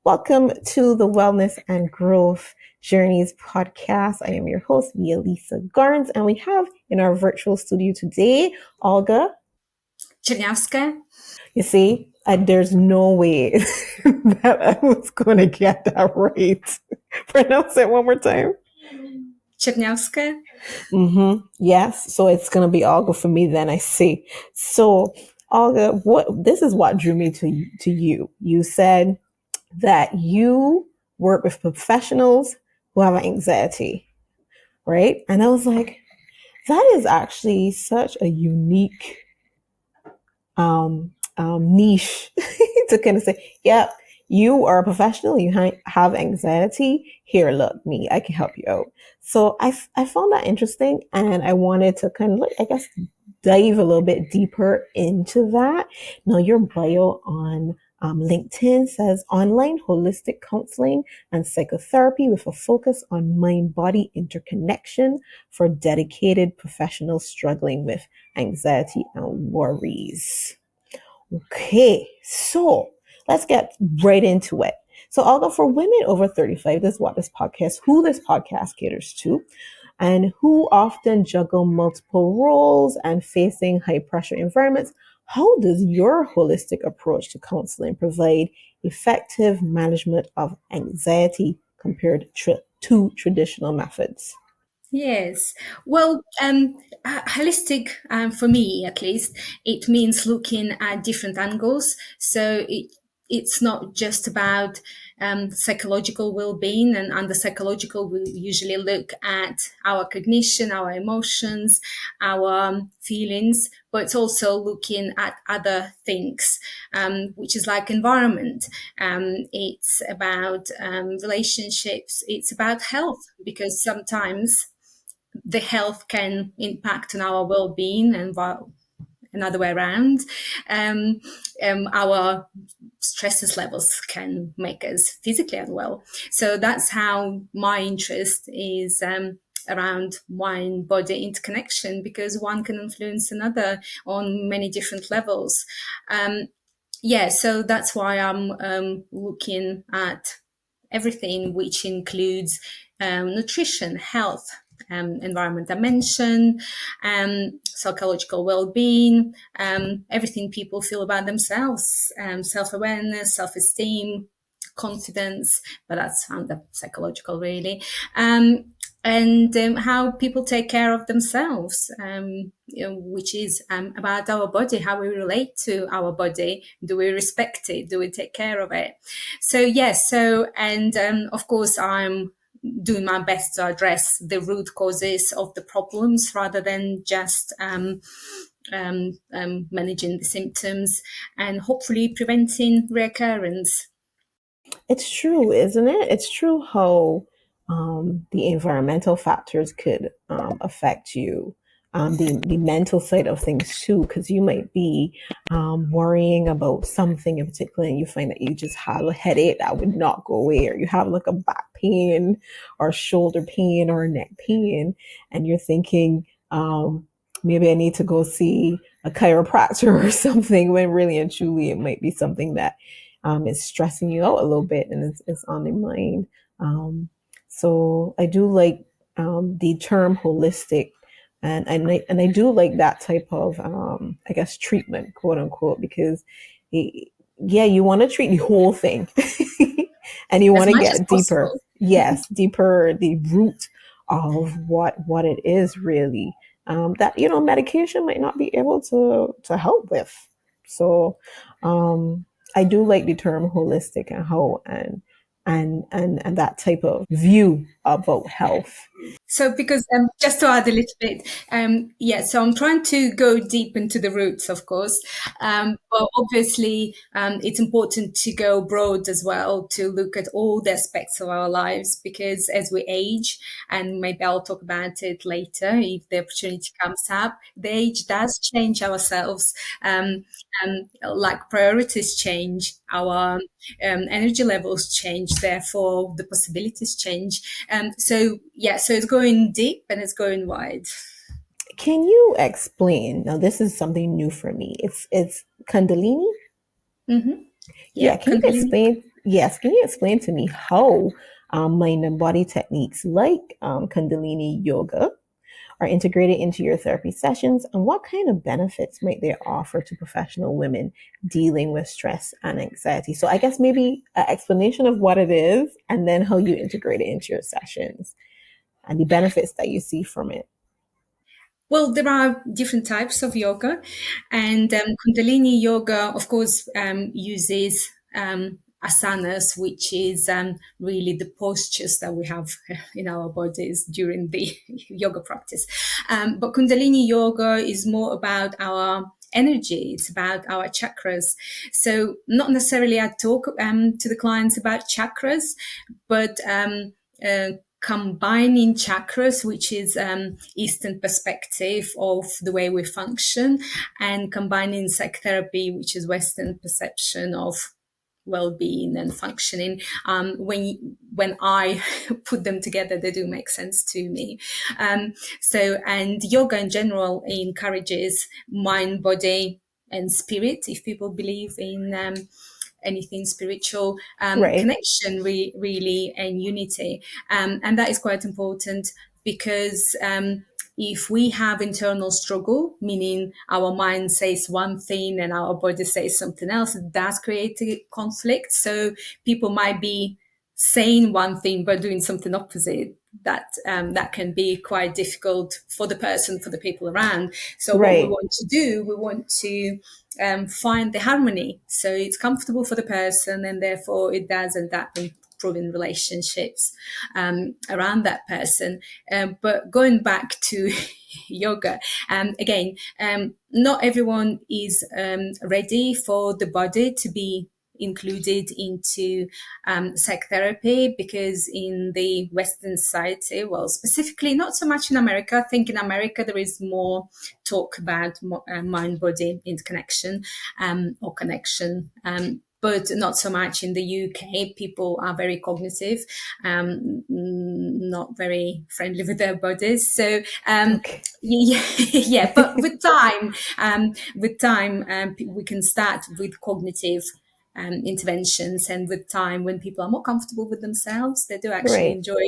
Welcome to the Wellness and Growth Journeys podcast. I am your host, Mialisa Garnes, and we have in our virtual studio today, Olga. Czerniawska. You see, there's no way that I was going to get that right. Pronounce it one more time. Czerniawska. Yes, so it's going to be Olga for me then, I see. So, Olga, this is what drew me to you. You said that you work with professionals who have anxiety, right? And I was like, that is actually such a unique niche to kind of say, yeah, you are a professional, you have anxiety. Here, look, me, I can help you out. So I found that interesting, and I wanted to kind of, I guess, dive a little bit deeper into that. Now, your bio on LinkedIn says online holistic counseling and psychotherapy with a focus on mind-body interconnection for dedicated professionals struggling with anxiety and worries. Okay, so let's get right into it. So I'll go for women over 35. This is who this podcast caters to, and who often juggle multiple roles and facing high pressure environments. How does your holistic approach to counseling provide effective management of anxiety compared to traditional methods? Yes. Well, holistic, for me at least, it means looking at different angles. So it's not just about psychological well-being, and under psychological we usually look at our cognition, our emotions, our feelings, but it's also looking at other things, which is like environment. It's about relationships, it's about health, because sometimes the health can impact on our well-being and another way around. Our stresses levels can make us physically unwell. So that's how my interest is around mind-body interconnection, because one can influence another on many different levels. So that's why I'm looking at everything, which includes nutrition, health, environment dimension, psychological well-being, everything people feel about themselves, self-awareness, self-esteem, confidence, but that's under psychological really. And how people take care of themselves, which is about our body, how we relate to our body. Do we respect it? Do we take care of it? So yes, and of course I'm doing my best to address the root causes of the problems rather than just managing the symptoms and hopefully preventing recurrence. It's true, isn't it? It's true how the environmental factors could affect you. The mental side of things too, because you might be worrying about something in particular, and you find that you just have a headache that would not go away, or you have like a back pain, or shoulder pain, or neck pain, and you're thinking, maybe I need to go see a chiropractor or something, when really and truly it might be something that is stressing you out a little bit, and it's on your mind. So I do like the term holistic, and I do like that type of I guess treatment, quote unquote, because yeah, you want to treat the whole thing, and you As want to much as get deeper. possible. Yes, deeper, the root of what it is really, that medication might not be able to help with. So I do like the term holistic and whole, and that type of view about health. So, because just to add a little bit, so I'm trying to go deep into the roots, of course, but obviously it's important to go broad as well, to look at all the aspects of our lives, because as we age, and maybe I'll talk about it later if the opportunity comes up, the age does change ourselves, like priorities change, our energy levels change, therefore the possibilities change. So it's going deep and it's going wide. Can you explain? Now, this is something new for me. It's Kundalini. Mm-hmm. Yeah, Yeah, can you Kundalini. explain? Yes, can you explain to me how mind and body techniques like Kundalini yoga are integrated into your therapy sessions, and what kind of benefits might they offer to professional women dealing with stress and anxiety? So, I guess maybe an explanation of what it is and then how you integrate it into your sessions and the benefits that you see from it. Well, there are different types of yoga, and Kundalini yoga, of course, uses asanas, which is really the postures that we have in our bodies during the yoga practice. But Kundalini yoga is more about our energy. It's about our chakras. So not necessarily I talk to the clients about chakras, but combining chakras, which is Eastern perspective of the way we function, and combining psychotherapy, which is Western perception of well-being and functioning. When I put them together, they do make sense to me. And yoga in general encourages mind, body, and spirit. If people believe in anything spiritual, Right, connection really, and unity. And that is quite important because if we have internal struggle, meaning our mind says one thing and our body says something else, it does create a conflict. So people might be saying one thing but doing something opposite. That can be quite difficult for the person, for the people around. So what we right. want to do, we want to find the harmony, so it's comfortable for the person, and therefore it does end up improving relationships around that person. But going back to yoga, again, not everyone is ready for the body to be included into psychotherapy, because in the Western society, well, specifically not so much in America. I think in America there is more talk about mind body interconnection or connection. But not so much in the UK. People are very cognitive, not very friendly with their bodies. So Okay, yeah, yeah. But with time, we can start with cognitive interventions, and with time, when people are more comfortable with themselves, they do actually right. enjoy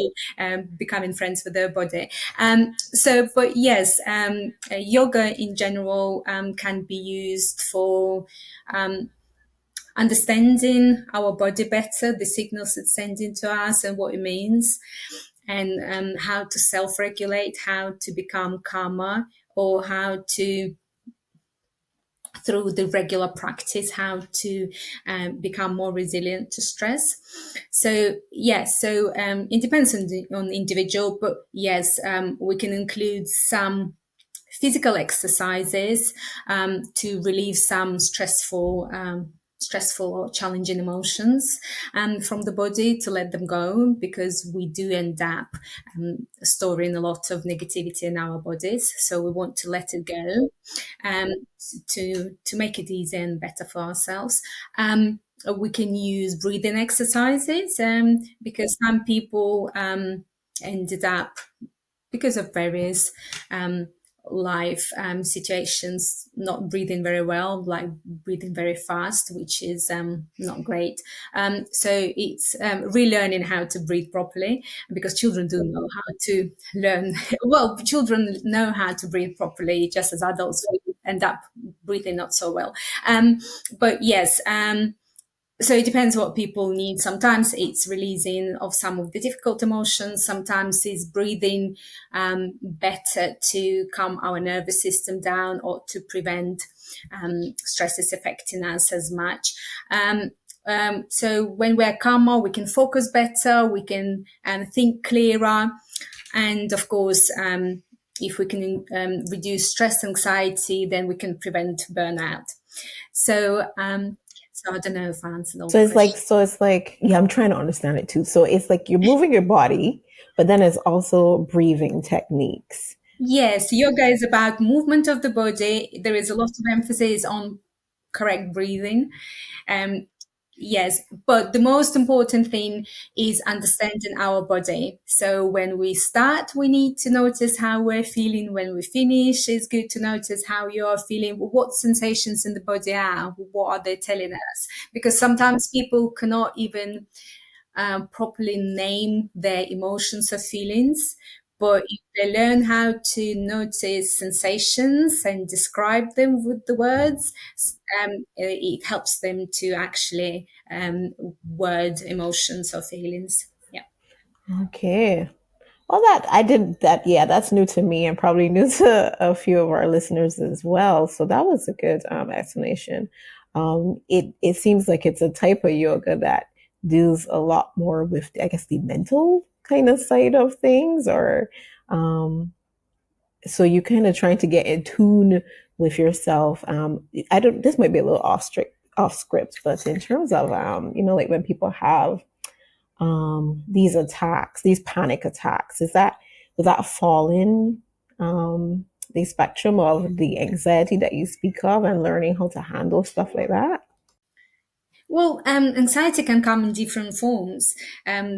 becoming friends with their body. But yes, yoga in general can be used for understanding our body better, the signals it's sending to us and what it means, and how to self-regulate, how to become calmer, or how to, through the regular practice, how to become more resilient to stress. So yes, so it depends on the individual, but yes, we can include some physical exercises to relieve some stressful or challenging emotions from the body, to let them go, because we do end up storing a lot of negativity in our bodies. So we want to let it go, um, to make it easier and better for ourselves. We can use breathing exercises, because some people ended up, because of various life situations, not breathing very well, like breathing very fast, which is not great. So it's relearning how to breathe properly, because children do know how to learn. Well, children know how to breathe properly, just as adults end up breathing not so well. But yes, so it depends what people need. Sometimes it's releasing of some of the difficult emotions. Sometimes it's breathing better to calm our nervous system down, or to prevent stresses affecting us as much. So when we're calmer, we can focus better, we can think clearer. And of course, if we can reduce stress, anxiety, then we can prevent burnout. So, so I don't know if I answered all So the it's like, questions. so it's like, yeah, I'm trying to understand it too. So it's like you're moving your body, but then it's also breathing techniques. Yes, yoga is about movement of the body. There is a lot of emphasis on correct breathing. Um, Yes, but the most important thing is understanding our body. So when we start, we need to notice how we're feeling. When we finish, it's good to notice how you're feeling, what sensations in the body are, what are they telling us? Because sometimes people cannot even properly name their emotions or feelings. But if they learn how to notice sensations and describe them with the words, it helps them to actually word emotions or feelings. Yeah. Okay. Well, that I did that. Yeah, that's new to me and probably new to a few of our listeners as well. So that was a good explanation. It seems like it's a type of yoga that deals a lot more with, I guess, the mental kind of side of things, or so you kind of trying to get in tune with yourself. I don't. This might be a little off script, but in terms of like when people have these attacks, these panic attacks, does that fall in the spectrum of the anxiety that you speak of and learning how to handle stuff like that? Well, anxiety can come in different forms.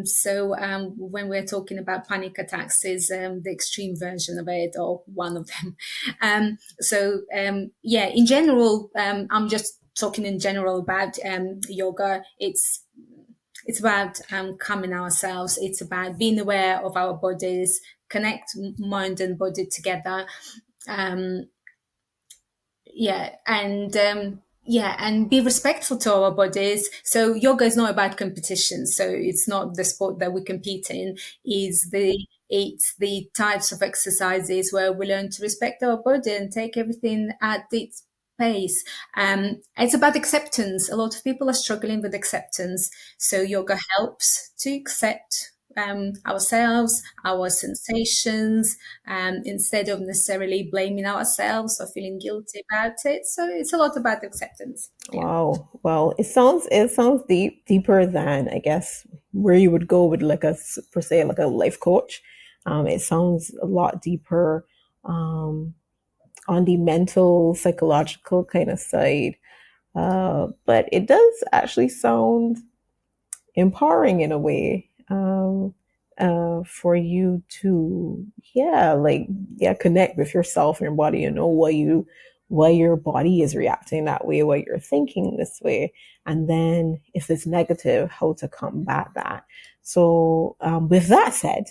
So when we're talking about panic attacks, is the extreme version of it, or one of them. Yeah, in general, I'm just talking in general about yoga. It's about calming ourselves. It's about being aware of our bodies, connect mind and body together. Um, and be respectful to our bodies. So yoga is not about competition, so it's not the sport that we compete in. It's the types of exercises where we learn to respect our body and take everything at its pace. It's about acceptance. A lot of people are struggling with acceptance, so yoga helps to accept ourselves, our sensations, instead of necessarily blaming ourselves or feeling guilty about it. So it's a lot about acceptance. Yeah. Wow. Well, it sounds deeper than, I guess, where you would go with like per se like a life coach. It sounds a lot deeper um, on the mental, psychological kind of side. But it does actually sound empowering in a way, for you to, yeah, connect with yourself and your body and know why your body is reacting that way, why you're thinking this way, and then if it's negative, how to combat that. So with that said,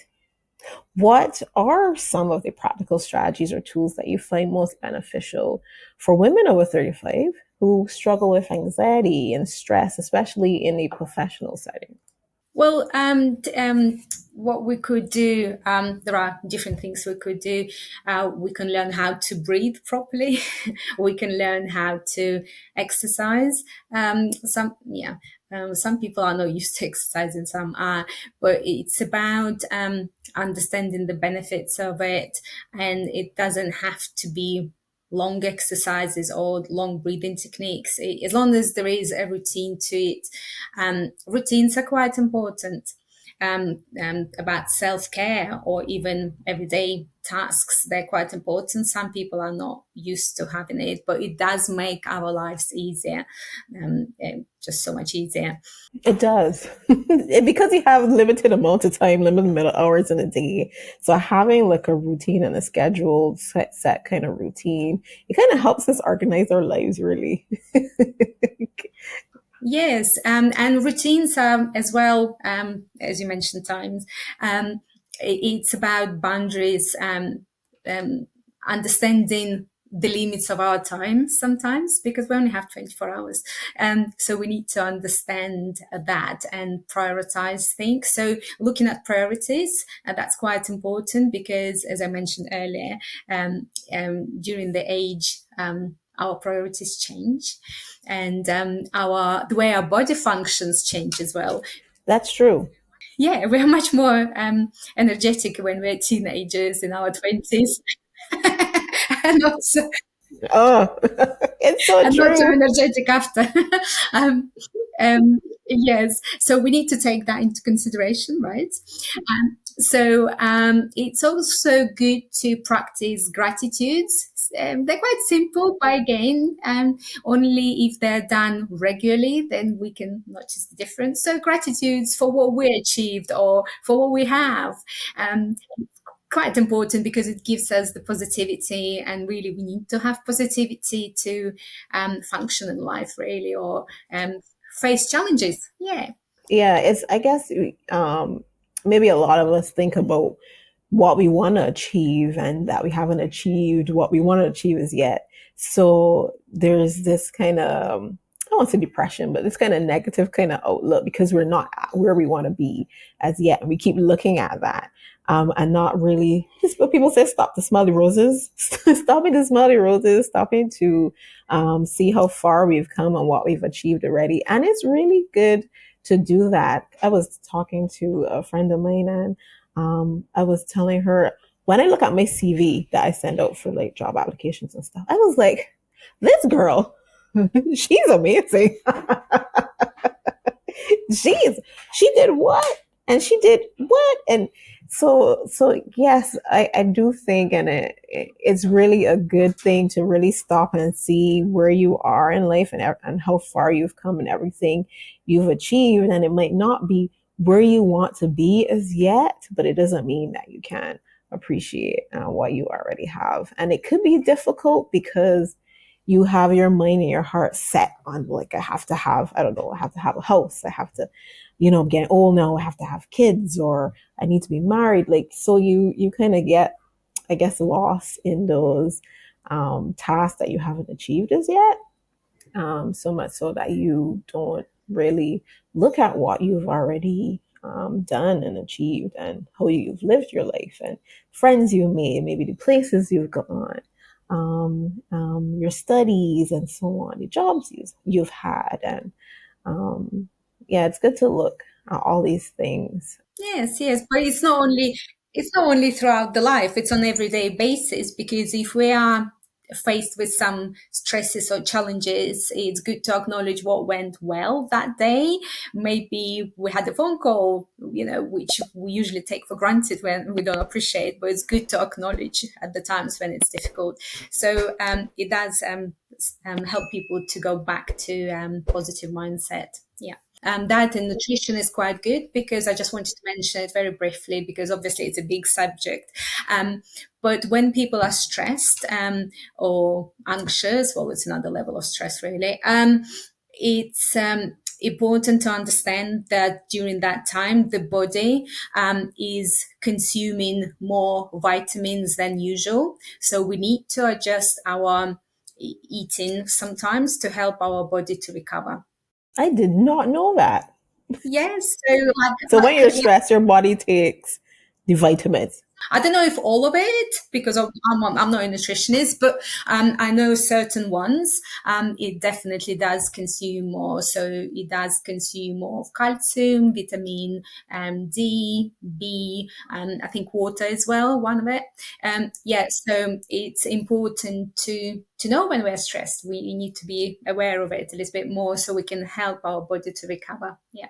what are some of the practical strategies or tools that you find most beneficial for women over 35 who struggle with anxiety and stress, especially in a professional setting? Well, what we could do, there are different things we could do. We can learn how to breathe properly. We can learn how to exercise. Some people are not used to exercising, some are, but it's about understanding the benefits of it, and it doesn't have to be long exercises or long breathing techniques. As long as there is a routine to it. Routines are quite important. About self-care or even everyday tasks, they're quite important. Some people are not used to having it, but it does make our lives easier, just so much easier. It does. Because you have limited amount of time, limited amount of hours in a day. So having like a routine and a scheduled set kind of routine, it kind of helps us organize our lives really. Yes, and routines are as well, as you mentioned, times. It's about boundaries, um, understanding the limits of our time sometimes, because we only have 24 hours. So we need to understand that and prioritize things. So looking at priorities, that's quite important because, as I mentioned earlier, during the age, our priorities change, and our the way our body functions change as well. That's true. Yeah, we're much more energetic when we're teenagers in our 20s. and also Oh, it's so and not so true. energetic after. um, yes, so we need to take that into consideration, right? So it's also good to practice gratitudes. They're quite simple, but again, only if they're done regularly, then we can notice the difference. So gratitudes for what we achieved or for what we have. Um, quite important because it gives us the positivity, and really we need to have positivity to function in life, really, or face challenges. Yeah. Yeah, it's I guess maybe a lot of us think about what we want to achieve and that we haven't achieved what we want to achieve as yet. So there's this kind of I don't want to say depression, but this kind of negative kind of outlook because we're not where we want to be as yet, and we keep looking at that. And not really, just what people say, stop to smell the roses, stopping to smell the roses, stopping to see how far we've come and what we've achieved already. And it's really good to do that. I was talking to a friend of mine, and I was telling her when I look at my CV that I send out for like job applications and stuff, I was like, this girl, she's amazing. She did what? And she did what? And so yes, I do think, and it's really a good thing to really stop and see where you are in life and how far you've come and everything you've achieved. And it might not be where you want to be as yet, but it doesn't mean that you can't appreciate what you already have. And it could be difficult because you have your mind and your heart set on like I don't know, I have to have a house, I have to, I'm getting old now, I have to have kids, or I need to be married. Like, so you kind of get, I guess, lost in those tasks that you haven't achieved as yet. So much so that you don't really look at what you've already done and achieved, and how you've lived your life, and friends you've made, maybe the places you've gone, your studies, and so on, the jobs you've had. And yeah, it's good to look at all these things. Yes, yes, but it's not only throughout the life, it's on everyday basis, because if we are faced with some stresses or challenges, it's good to acknowledge what went well that day. Maybe we had a phone call, which we usually take for granted when we don't appreciate, but it's good to acknowledge at the times when it's difficult. So it does help people to go back to positive mindset. Yeah. Diet and nutrition is quite good, because I just wanted to mention it very briefly, because obviously it's a big subject. But when people are stressed or anxious, well, it's another level of stress, really. It's important to understand that during that time, the body is consuming more vitamins than usual. So we need to adjust our eating sometimes to help our body to recover. I did not know that. Yes, so So when you're stressed, your body takes the vitamins. I don't know if all of it, because I'm not a nutritionist, but I know certain ones. It definitely does consume more. So it does consume more of calcium, vitamin D, B, and I think water as well, one of it. Yeah, so it's important to know when we're stressed. We need to be aware of it a little bit more so we can help our body to recover. Yeah.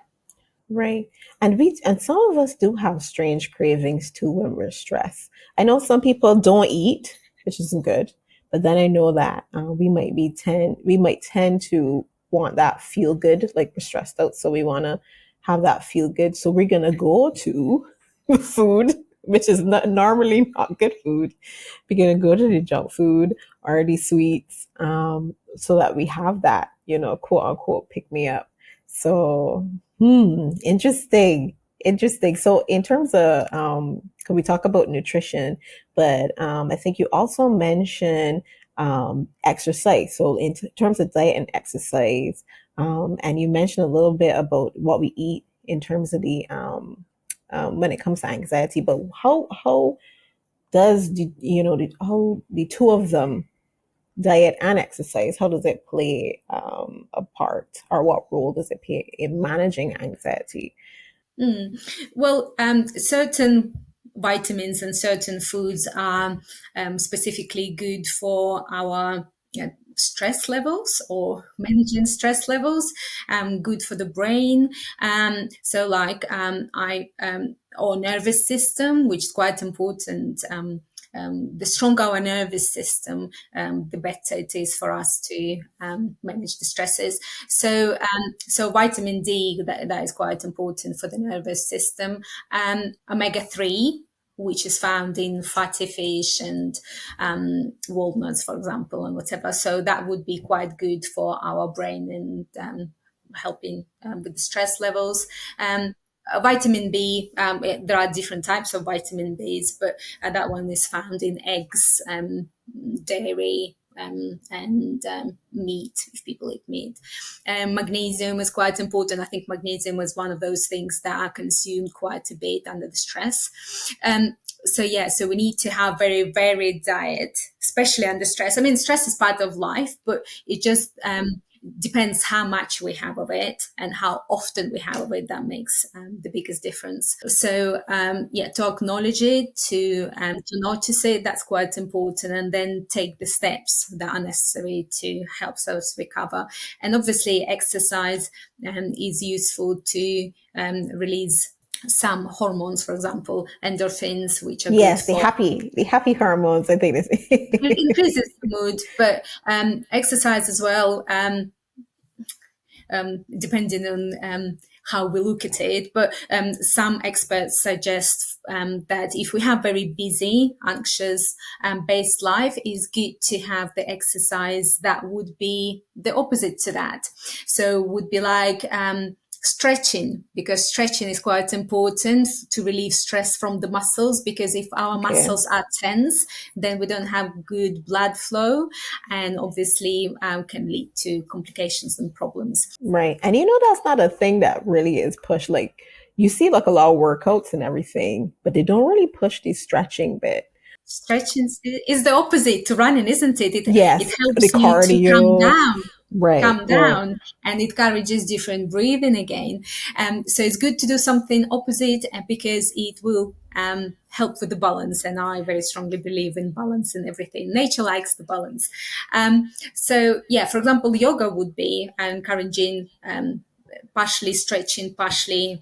Right. And some of us do have strange cravings too when we're stressed. I know some people don't eat, which isn't good, but then I know that we might tend to want that feel good, like we're stressed out, so we want to have that feel good. So we're gonna go to food, which is not normally not good food. We're gonna go to the junk food or the sweets, so that we have that, quote unquote pick me up. So interesting. Interesting. So in terms of can we talk about nutrition, but I think you also mentioned exercise. So in terms of diet and exercise, and you mentioned a little bit about what we eat in terms of the when it comes to anxiety, but how does how the two of them, diet and exercise, how does it play a part, or what role does it play in managing anxiety? Mm. Well, certain vitamins and certain foods are specifically good for our stress levels or managing stress levels, good for the brain. So, like, I or nervous system, which is quite important. The stronger our nervous system, the better it is for us to manage the stresses. So vitamin D, that is quite important for the nervous system. Omega-3, which is found in fatty fish and walnuts, for example, and whatever. So that would be quite good for our brain and helping with the stress levels. Vitamin B, there are different types of vitamin Bs, but that one is found in eggs, dairy, and meat, if people eat meat. Magnesium is quite important. I think magnesium was one of those things that are consumed quite a bit under the stress. So we need to have very varied diet, especially under stress. I mean, stress is part of life, but it just depends how much we have of it and how often we have of it. That makes the biggest difference. So to acknowledge it, to notice it, that's quite important, and then take the steps that are necessary to help us recover. And obviously, exercise is useful to release some hormones, for example, endorphins, which are good Yes, for the happy hormones. I think it this. increases the mood, but exercise as well, depending on how we look at it. But some experts suggest that if we have very busy, anxious based life, it's good to have the exercise that would be the opposite to that. So would be like stretching, because stretching is quite important to relieve stress from the muscles, because if our Okay. muscles are tense, then we don't have good blood flow, and obviously can lead to complications and problems. Right. And that's not a thing that really is pushed. Like you see like a lot of workouts and everything, but they don't really push the stretching bit. Stretching is the opposite to running, isn't it? It Yes, the helps you to cardio. Right, calm right. down, and it encourages different breathing again. So it's good to do something opposite because it will help with the balance. And I very strongly believe in balance in everything. Nature likes the balance. For example, yoga would be encouraging partially stretching, partially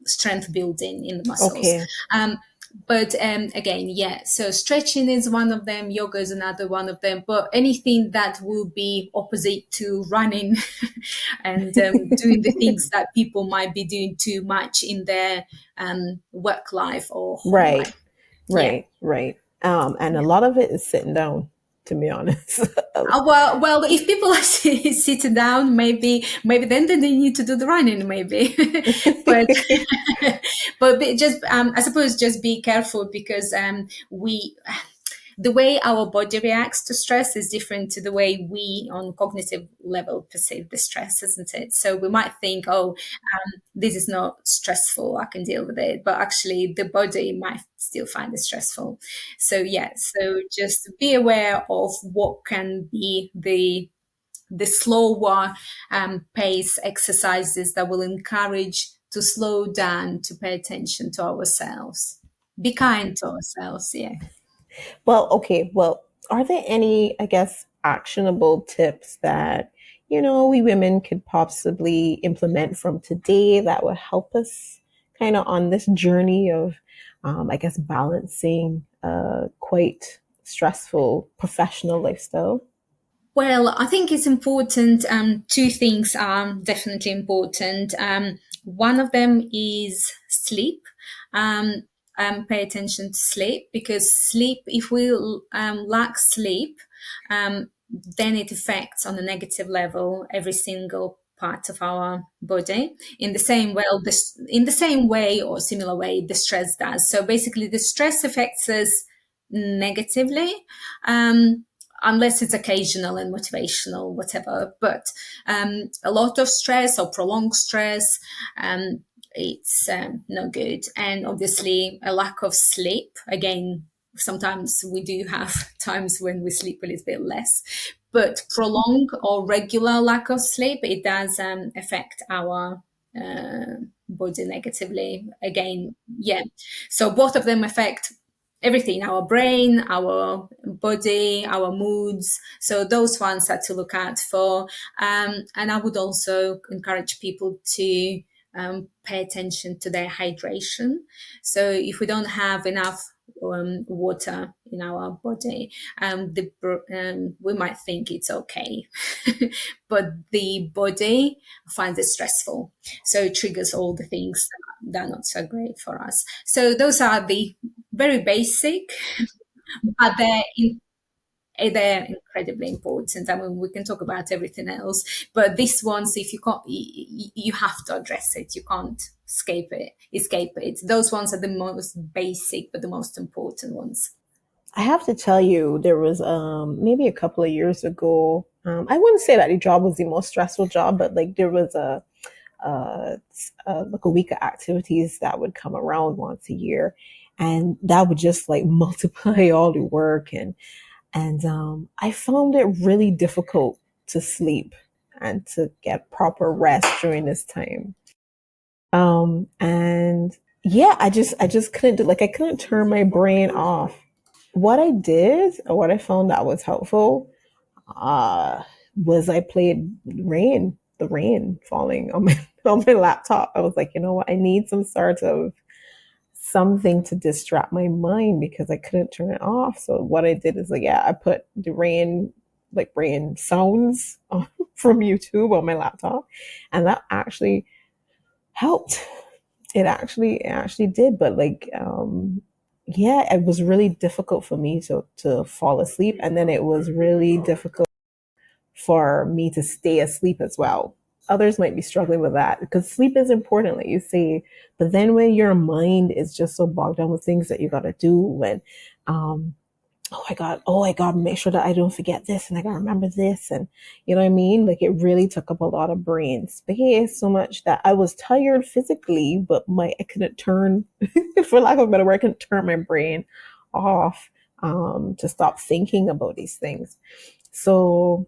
strength building in the muscles. Okay. But again, so stretching is one of them, yoga is another one of them, but anything that will be opposite to running and doing the things that people might be doing too much in their work life or home Right, life. Yeah. right. And a lot of it is sitting down, to be honest. Well, if people are sitting down, maybe then they need to do the running, maybe. but just I suppose just be careful, because we the way our body reacts to stress is different to the way we on cognitive level perceive the stress, isn't it? So we might think, oh, this is not stressful, I can deal with it, but actually the body might still find it stressful. So just be aware of what can be the slower pace exercises that will encourage to slow down, to pay attention to ourselves, be kind to ourselves. Yeah. Well, okay. Well, are there any, I guess, actionable tips that, we women could possibly implement from today that would help us kind of on this journey of, I guess, balancing quite stressful professional lifestyle? Well, I think it's important. Two things are definitely important. One of them is sleep. Um, Pay attention to sleep, because sleep, if we lack sleep, then it affects on a negative level every single part of our body in the same in the same way or similar way the stress does. So basically, the stress affects us negatively. Unless it's occasional and motivational, whatever. But a lot of stress or prolonged stress, it's no good. And obviously, a lack of sleep, again, sometimes we do have times when we sleep a little bit less. But prolonged or regular lack of sleep, it does affect our body negatively. Again, so both of them affect everything, our brain, our body, our moods. So those ones are to look out for. And I would also encourage people to pay attention to their hydration. So if we don't have enough water in our body, we might think it's okay, but the body finds it stressful. So it triggers all the things that are not so great for us. So those are the very basic, but they're incredibly important. I mean, we can talk about everything else, but this ones, if you can't, you have to address it. You can't escape it. Those ones are the most basic, but the most important ones. I have to tell you, there was maybe a couple of years ago. I wouldn't say that the job was the most stressful job, but like there was uh, like a week of activities that would come around once a year, and that would just like multiply all the work, and I found it really difficult to sleep and to get proper rest during this time. And yeah, I just couldn't do, like, I couldn't turn my brain off. What I did, or what I found that was helpful, uh, was I played the rain falling on my on my laptop. I was like, you know what, I need some sort of something to distract my mind because I couldn't turn it off. So what I did is, like, yeah, I put the rain, like rain sounds from YouTube on my laptop, and that actually helped. It actually did, but like, yeah, it was really difficult for me to fall asleep, and then it was really difficult for me to stay asleep as well. Others might be struggling with that because sleep is important, like you say. But then when your mind is just so bogged down with things that you got to do, and um, oh, I got to make sure that I don't forget this, and I got to remember this, and you know what I mean? Like, it really took up a lot of brain space, so much that I was tired physically, but I couldn't turn, for lack of a better word, I couldn't turn my brain off to stop thinking about these things. So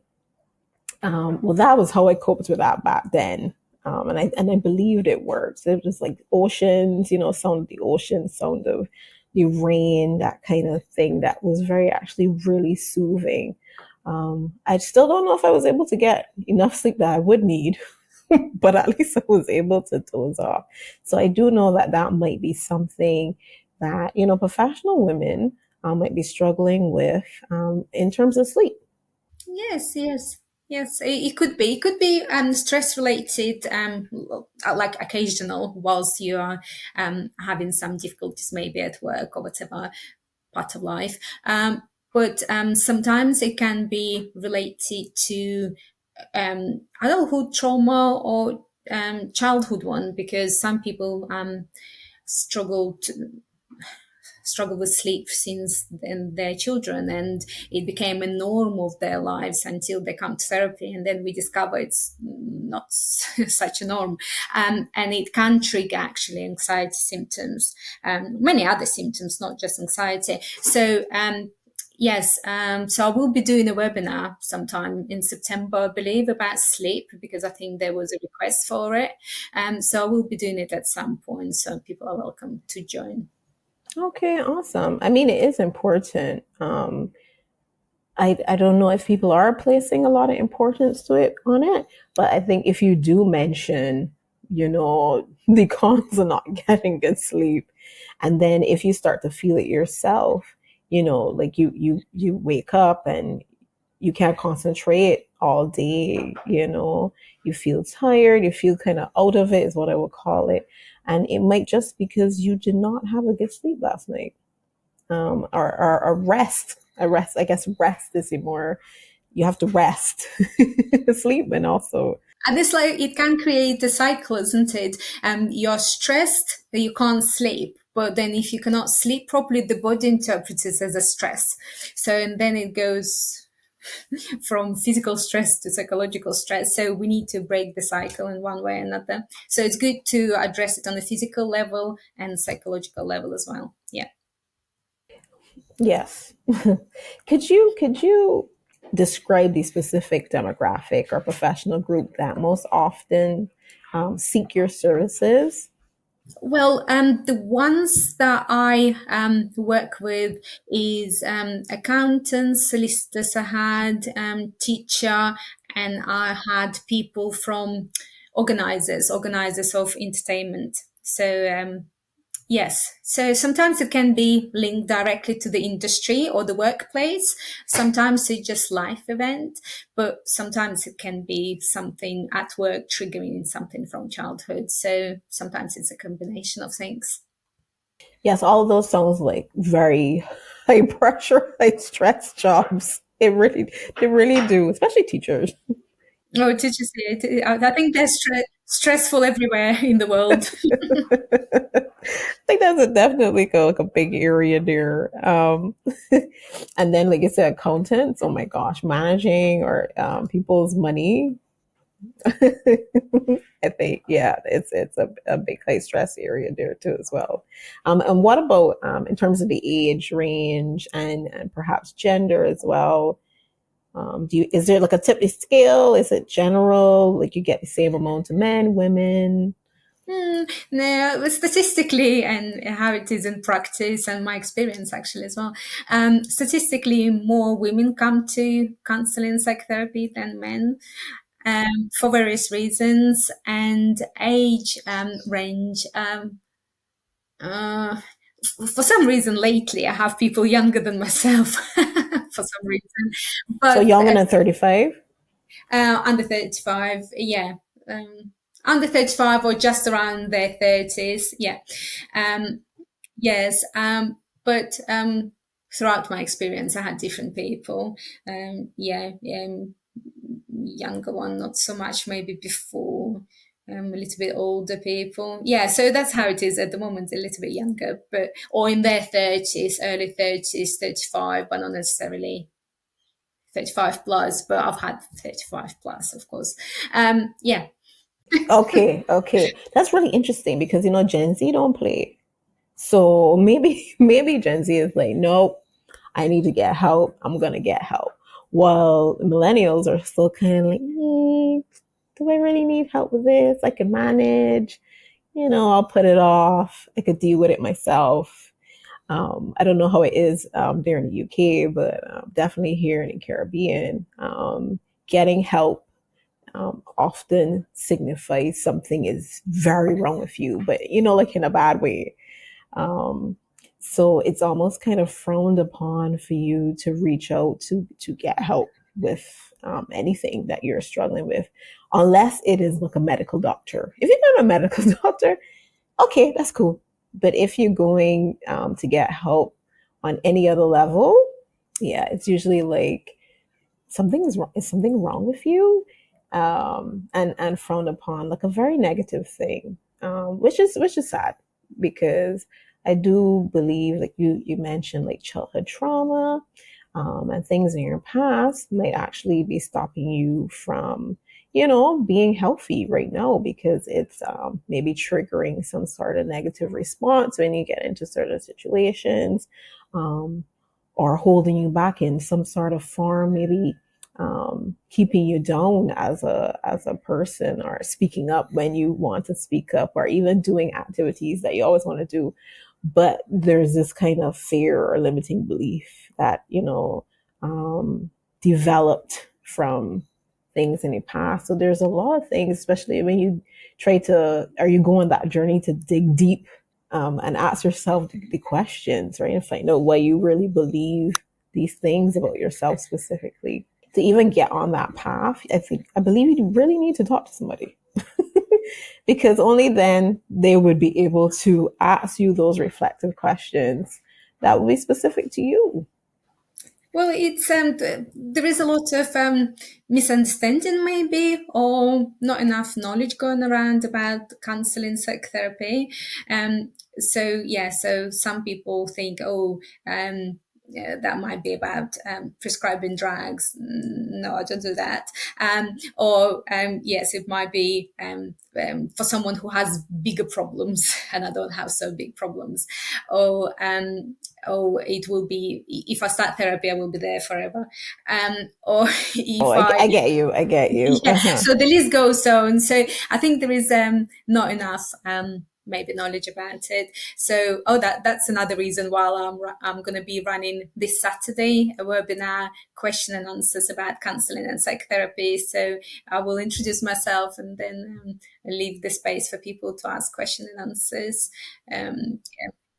well, that was how I coped with that back then. And I believed it works. It was like oceans, sound of the ocean, sound of the rain, that kind of thing. That was very, actually really soothing. I still don't know if I was able to get enough sleep that I would need, but at least I was able to doze off. So I do know that that might be something that, professional women might be struggling with in terms of sleep. Yes, yes, yes. It could be. It could be stress related, like occasional, whilst you are having some difficulties, maybe at work or whatever part of life. But sometimes it can be related to adulthood trauma or childhood one, because some people struggle to struggle with sleep since then their children, and it became a norm of their lives until they come to therapy, and then we discover it's not such a norm, and it can trigger actually anxiety symptoms, many other symptoms, not just anxiety. So yes, so I will be doing a webinar sometime in September, I believe, about sleep, because I think there was a request for it. So I will be doing it at some point, so people are welcome to join. Okay, awesome. I mean, it is important. I don't know if people are placing a lot of importance to it on it, but I think if you do mention, the cons of not getting good sleep, and then if you start to feel it yourself, like you wake up and you can't concentrate all day, you feel tired, you feel kind of out of it, is what I would call it. And it might just because you did not have a good sleep last night. Or a rest. I guess rest is more. You have to rest, sleep, and also. And it's like it can create a cycle, isn't it? You're stressed that you can't sleep, but then if you cannot sleep properly, the body interprets it as a stress. So and then it goes from physical stress to psychological stress. So we need to break the cycle in one way or another. So it's good to address it on a physical level and psychological level as well. Yeah. Yes. Could you describe the specific demographic or professional group that most often seek your services? Well, the ones that I work with is accountants, solicitors. I had teacher, and I had people from organizers of entertainment. So yes, so sometimes it can be linked directly to the industry or the workplace. Sometimes it's just life event, but sometimes it can be something at work triggering something from childhood. So sometimes it's a combination of things. Yes, all of those sounds like very high pressure, high stress jobs. They really do, especially teachers. Oh, did you see it? I think they're stressful everywhere in the world. I think that's definitely like a big area there. And then, like I said, accountants. Oh my gosh, managing or people's money. I think yeah, it's a big high stress area there too as well. And what about in terms of the age range and perhaps gender as well? Is there like a tip scale? Is it general? Like you get the same amount of men, women? No, statistically, and how it is in practice, and my experience actually as well. Statistically, more women come to counseling psychotherapy than men, for various reasons, and age range. Uh, for some reason, lately, I have people younger than myself for some reason, So but younger than 35? under 35, yeah. Under 35 or just around their 30s, yeah. Um, yes, but throughout my experience, I had different people. Yeah, younger one, not so much, maybe before. A little bit older people. Yeah, so that's how it is at the moment, a little bit younger, but or in their 30s, early 30s, 35, but not necessarily 35 plus, but I've had 35 plus, of course. Yeah. Okay, okay. That's really interesting because Gen Z don't play. So maybe Gen Z is like, nope, I need to get help. I'm gonna get help. While millennials are still kind of like, do I really need help with this? I can manage. I'll put it off. I could deal with it myself. I don't know how it is there in the UK, but definitely here in the Caribbean, getting help often signifies something is very wrong with you, but like in a bad way. Um, so it's almost kind of frowned upon for you to reach out to get help with anything that you're struggling with, unless it is like a medical doctor. If you're not a medical doctor, okay, that's cool. But if you're going to get help on any other level, yeah, it's usually like something's wrong. Is something wrong with you? And frowned upon like a very negative thing, which is sad because I do believe like you mentioned like childhood trauma and things in your past might actually be stopping you from being healthy right now because it's maybe triggering some sort of negative response when you get into certain situations, um, or holding you back in some sort of form, maybe keeping you down as a person, or speaking up when you want to speak up, or even doing activities that you always want to do, but there's this kind of fear or limiting belief that developed from things in the past. So there's a lot of things, especially when you try to, or you go on that journey to dig deep, and ask yourself the questions, right, and find out why you really believe these things about yourself specifically. To even get on that path, I believe you really need to talk to somebody. Because only then they would be able to ask you those reflective questions that would be specific to you. Well, it's there is a lot of misunderstanding, maybe, or not enough knowledge going around about counseling psychotherapy. So yeah, so some people think, oh, yeah, that might be about prescribing drugs. No, I don't do that. Or yes, it might be for someone who has bigger problems, and I don't have so big problems. Or oh, it will be, if I start therapy, I will be there forever. Or Oh, if I, I, I get you. I get you. yeah, Uh-huh. so the list goes on. So I think there is not enough. maybe knowledge about it. So, that's another reason why I'm going to be running this Saturday a webinar, question and answers about counseling and psychotherapy. So I will introduce myself and then leave the space for people to ask question and answers.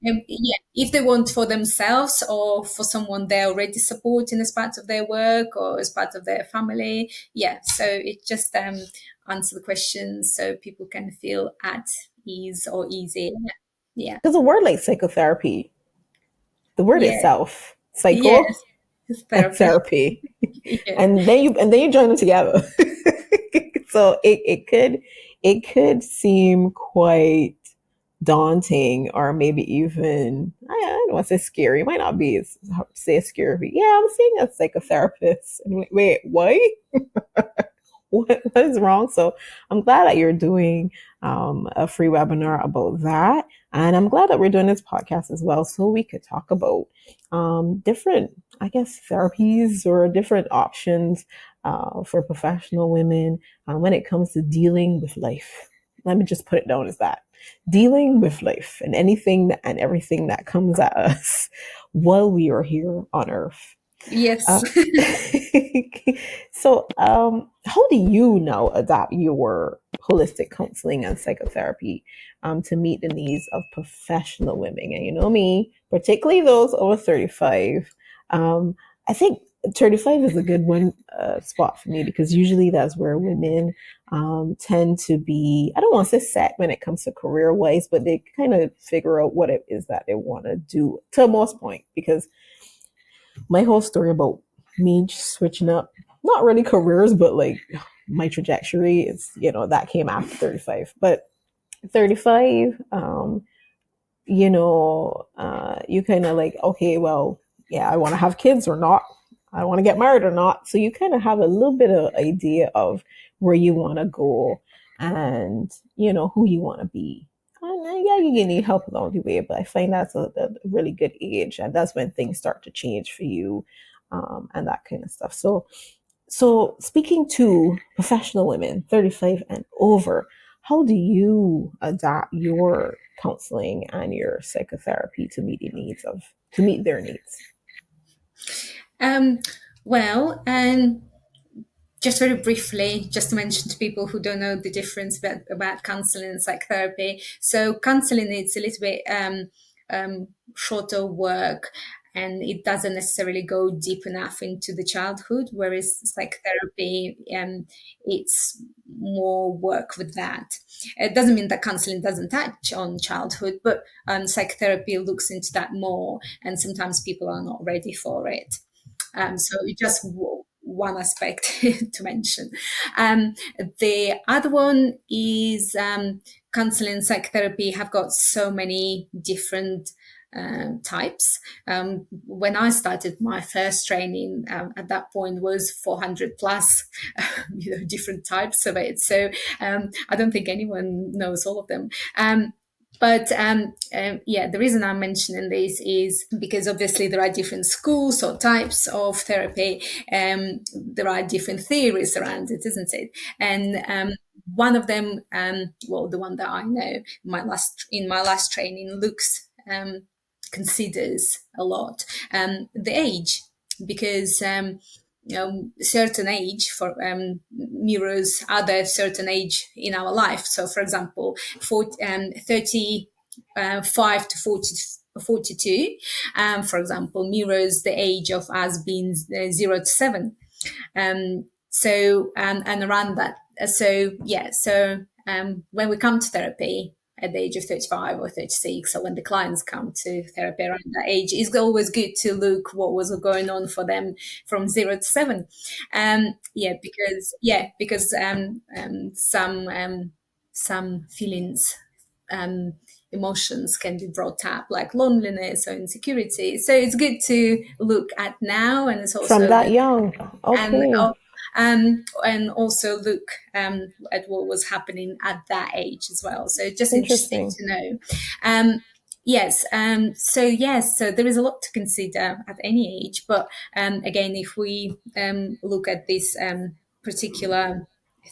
Yeah, if they want for themselves or for someone they're already supporting as part of their work or as part of their family. Yeah, so it just answer the questions so people can feel at ease or easy. Yeah. Because a word like psychotherapy, the word Yeah. itself, psycho Yes. It's and therapy. therapy, Yeah. and then you join them together. So it could seem quite daunting, or maybe even I don't want to say scary. It might not be as say scary. Yeah, I'm seeing a psychotherapist. And wait, what? What is wrong? So I'm glad that you're doing a free webinar about that. And I'm glad that we're doing this podcast as well, so we could talk about different, I guess, therapies or different options for professional women when it comes to dealing with life. Let me just put it down as that: dealing with life and anything and everything that comes at us while we are here on Earth. Yes. Uh, so, how do you now adapt your holistic counseling and psychotherapy to meet the needs of professional women? And you know me, particularly those over 35. I think 35 is a good one spot for me, because usually that's where women tend to be, I don't want to say set when it comes to career wise, but they kind of figure out what it is that they want to do to the most point. Because my whole story about me switching up, not really careers, but like my trajectory is, that came after 35. But 35, you kind of like, okay, well, yeah, I want to have kids or not. I want to get married or not. So you kind of have a little bit of idea of where you want to go, and, who you want to be. And yeah, you need help along the way, but I find that's a really good age, and that's when things start to change for you, and that kind of stuff. So speaking to professional women, 35 and over, how do you adapt your counseling and your psychotherapy to meet their needs? Um, well, just very briefly, just to mention to people who don't know the difference about counseling and psychotherapy. So counseling is a little bit shorter work, and it doesn't necessarily go deep enough into the childhood, whereas psychotherapy, it's more work with that. It doesn't mean that counseling doesn't touch on childhood, but psychotherapy looks into that more, and sometimes people are not ready for it. So it just one aspect to mention. The other one is counseling and psychotherapy have got so many different types. When I started my first training, at that point was 400 plus, different types of it. So I don't think anyone knows all of them. But yeah, the reason I'm mentioning this is because obviously there are different schools or types of therapy. There are different theories around it, isn't it? And one of them, well, the one that I know, in my last training, looks considers a lot the age, because certain age for mirrors other certain age in our life. So, for example, 35 to 42, for example, mirrors the age of us being 0 to 7. And around that. So, yeah, so when we come to therapy at the age of 35 or 36, or when the clients come to therapy around that age, it's always good to look what was going on for them from 0 to 7. Because some feelings, emotions can be brought up, like loneliness or insecurity. So it's good to look at now, and it's From also that look young. and Okay. and also look at what was happening at that age as well. So just interesting Interesting. to know. Yes. So there is a lot to consider at any age. But again, if we look at this particular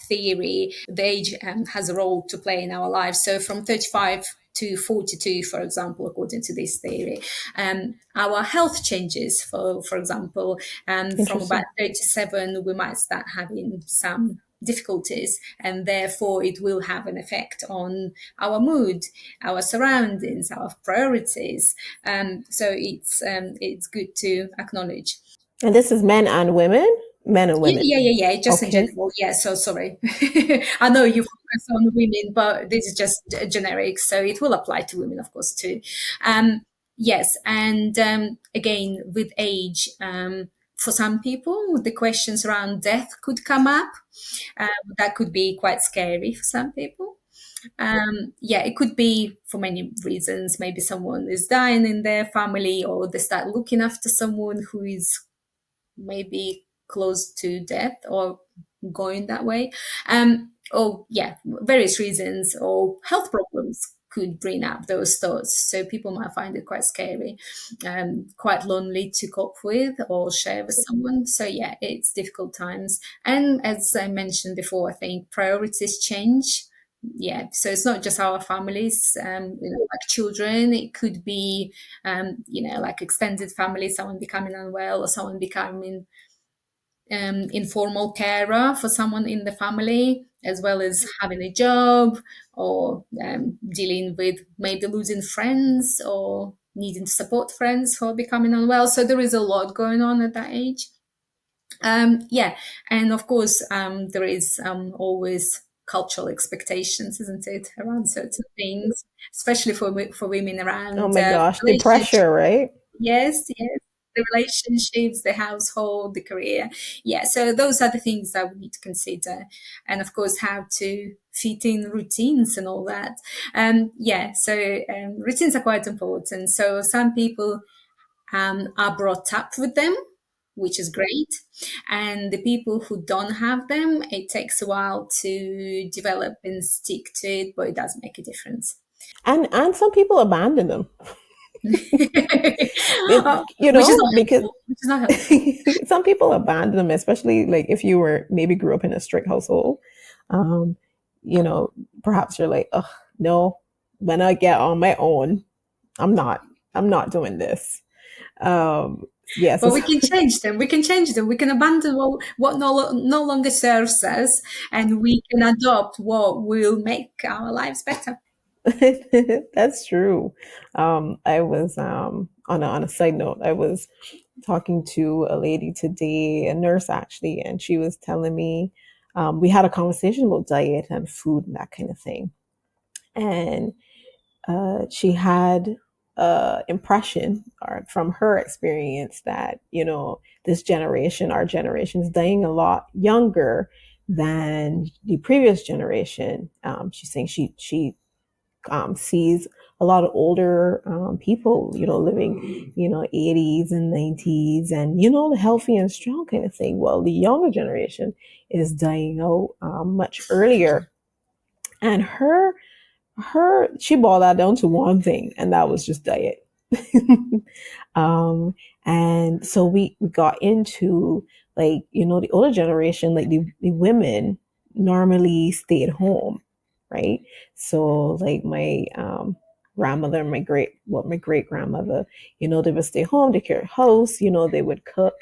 theory, the age has a role to play in our lives. So from 35 to 42, for example, according to this theory. Our health changes, for example, from about Interesting. 37, we might start having some difficulties, and therefore it will have an effect on our mood, our surroundings, our priorities. So it's good to acknowledge. And this is men and women? Men and women. Yeah. Just in Okay. general. Yeah. So sorry. I know you focus on women, but this is just generic. So it will apply to women, of course, too. Um, yes. And again, with age, for some people, the questions around death could come up. That could be quite scary for some people. Yeah, it could be for many reasons. Maybe someone is dying in their family, or they start looking after someone who is maybe close to death or going that way. Or yeah, various reasons or health problems could bring up those thoughts. So people might find it quite scary, quite lonely to cope with or share with someone. So yeah, it's difficult times. And as I mentioned before, I think priorities change. Yeah, so it's not just our families, like children. It could be, like extended family, someone becoming unwell or someone becoming informal carer for someone in the family, as well as having a job or dealing with maybe losing friends or needing to support friends who are becoming unwell. So there is a lot going on at that age. Yeah, and of course, there is always cultural expectations, isn't it, around certain things, especially for women Oh around my gosh, the relationships. pressure, right? Yes. The relationships, the household, the career. Yeah, so those are the things that we need to consider. And of course, how to fit in routines and all that. Yeah, so routines are quite important. So some people are brought up with them, which is great. And the people who don't have them, it takes a while to develop and stick to it, but it does make a difference. And some people abandon them. Oh, which is not Because helpful. Which is not helpful. some people abandon them, especially like if you were maybe grew up in a strict household. Um, you know, perhaps you're like, oh no, when I get on my own, I'm not, I'm not doing this. Yeah, so But we can change them. We can change them. We can abandon what no longer serves us, and we can adopt what will make our lives better. that's true. I was on a side note, I was talking to a lady today, a nurse actually, and she was telling me we had a conversation about diet and food and that kind of thing. And she had impression or from her experience that this generation, our generation, is dying a lot younger than the previous generation. She's saying she sees a lot of older people, living, 80s and 90s, and the healthy and strong kind of thing. Well, the younger generation is dying out much earlier, and she boiled that down to one thing, and that was just diet. um, and so we got into, like, the older generation, like the women normally stayed home, right? So like my grandmother, my great grandmother, they would stay home, take care of house, they would cook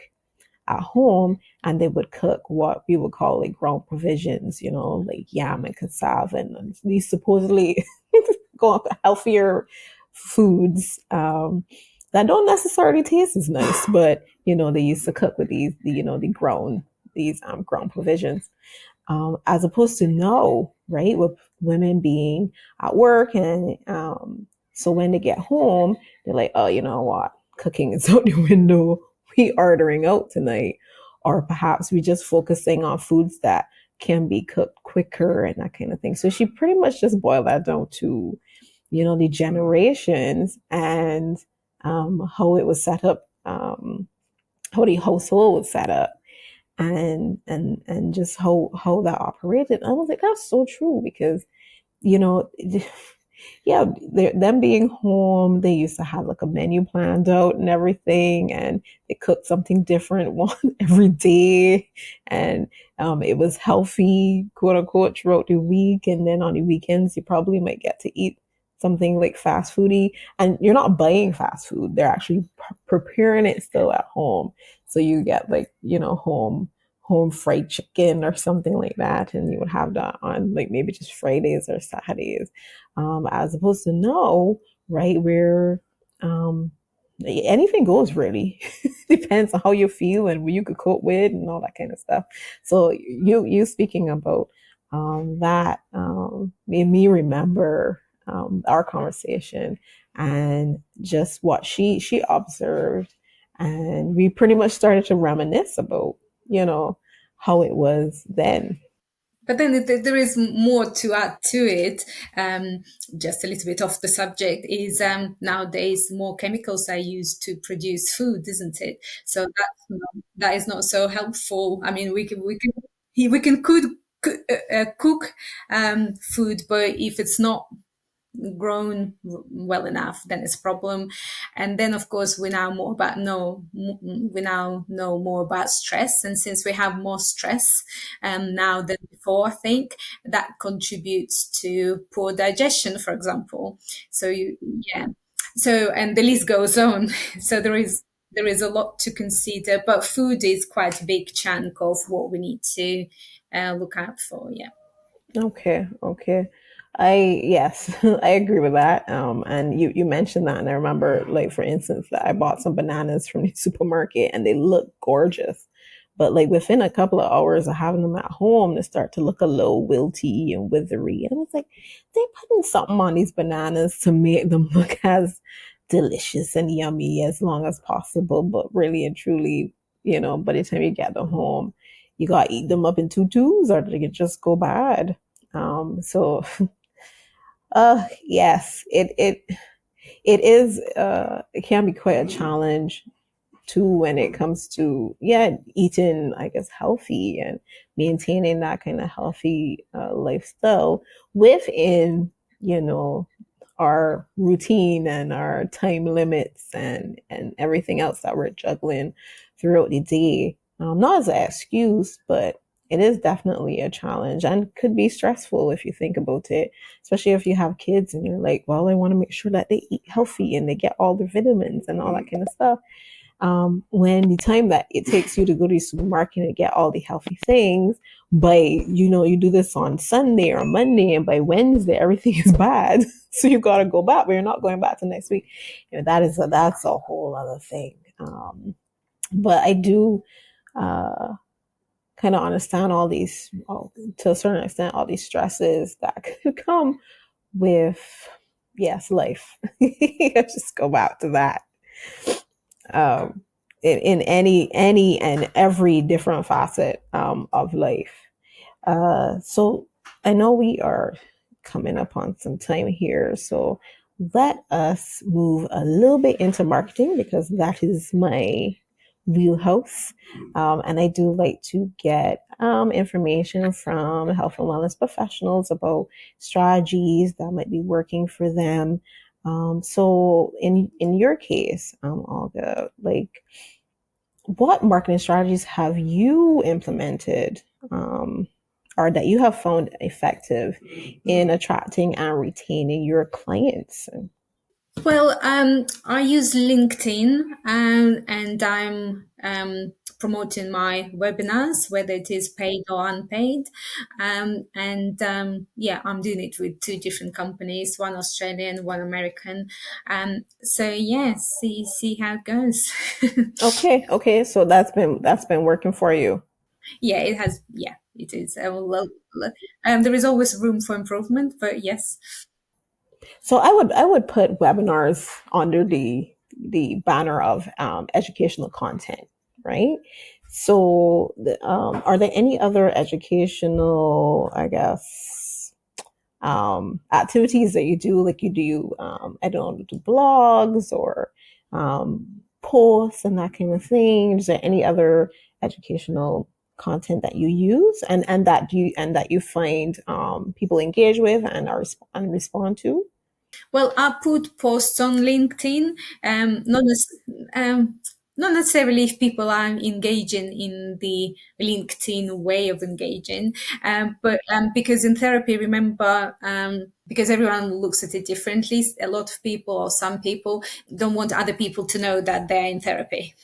at home, and they would cook what we would call like ground provisions, like yam and cassava and these supposedly go up healthier foods that don't necessarily taste as nice, but they used to cook with these ground provisions, as opposed to now, right? With women being at work, and so when they get home, they're like, oh, you know what? Cooking is out the window. We ordering out tonight, or perhaps we just focusing on foods that can be cooked quicker and that kind of thing. So she pretty much just boiled that down to, the generations and how it was set up, how the household was set up, and just how that operated. And I was like, that's so true, because you know yeah, them being home, they used to have like a menu planned out and everything, and they cooked something different one every day, and it was healthy, quote unquote, throughout the week, and then on the weekends you probably might get to eat something like fast foody, and you're not buying fast food. They're actually preparing it still at home. So you get like, home fried chicken or something like that, and you would have that on like maybe just Fridays or Saturdays, as opposed to no, right, where um anything goes really. Depends on how you feel and what you could cope with and all that kind of stuff. So you speaking about that made me remember our conversation and just what she observed, and we pretty much started to reminisce about, you know, how it was then. But then there is more to add to it. Um, just a little bit off the subject is nowadays more chemicals are used to produce food, isn't it? So that is not so helpful. I mean, we can cook food, but if it's not grown well enough, then it's a problem. And then of course we now know more about stress, and since we have more stress now than before, I think that contributes to poor digestion, for example. So yeah, so and the list goes on. So there is a lot to consider, but food is quite a big chunk of what we need to look out for. Yeah. Okay, okay. Yes, I agree with that. And you mentioned that, and I remember, like for instance, that I bought some bananas from the supermarket, and they look gorgeous, but like within a couple of hours of having them at home, they start to look a little wilty and withery. And I was like, they putting something on these bananas to make them look as delicious and yummy as long as possible, but really and truly, by the time you get them home, you gotta eat them up in tutus, or they can just go bad. So yes, it is it can be quite a challenge too when it comes to, yeah, eating, I guess, healthy and maintaining that kind of healthy lifestyle within, you know our routine and our time limits and everything else that we're juggling throughout the day. Not as an excuse, but it is definitely a challenge and could be stressful if you think about it, especially if you have kids and you're like, well, I want to make sure that they eat healthy and they get all the vitamins and all that kind of stuff. When the time that it takes you to go to the supermarket and get all the healthy things, by, you do this on Sunday or Monday, and by Wednesday everything is bad. So you got to go back, but you're not going back to next week. That's a whole other thing. But I do kind of understand all these, well, to a certain extent, all these stresses that could come with, yes, life. Just go back to that. um, in any and every different facet of life. So I know we are coming up on some time here, so let us move a little bit into marketing because that is my wheelhouse. And I do like to get information from health and wellness professionals about strategies that might be working for them. So in your case, Olga, like what marketing strategies have you implemented, or that you have found effective in attracting and retaining your clients? Well, I use LinkedIn, and I'm promoting my webinars, whether it is paid or unpaid. And yeah, I'm doing it with two different companies, one Australian, one American. So yeah, see how it goes. Okay, okay, so that's been working for you. Yeah, it has. Yeah, it is. There is always room for improvement, but yes. So I would put webinars under the banner of educational content, right? So, are there any other educational, I guess, activities that you do? Like you do, I don't know, do blogs or posts and that kind of thing. Is there any other educational content that you use and that you find people engage with and and respond to? Well, I put posts on LinkedIn, not as, not necessarily if people are engaging in the LinkedIn way of engaging, but because in therapy, remember, because everyone looks at it differently, a lot of people or some people don't want other people to know that they're in therapy.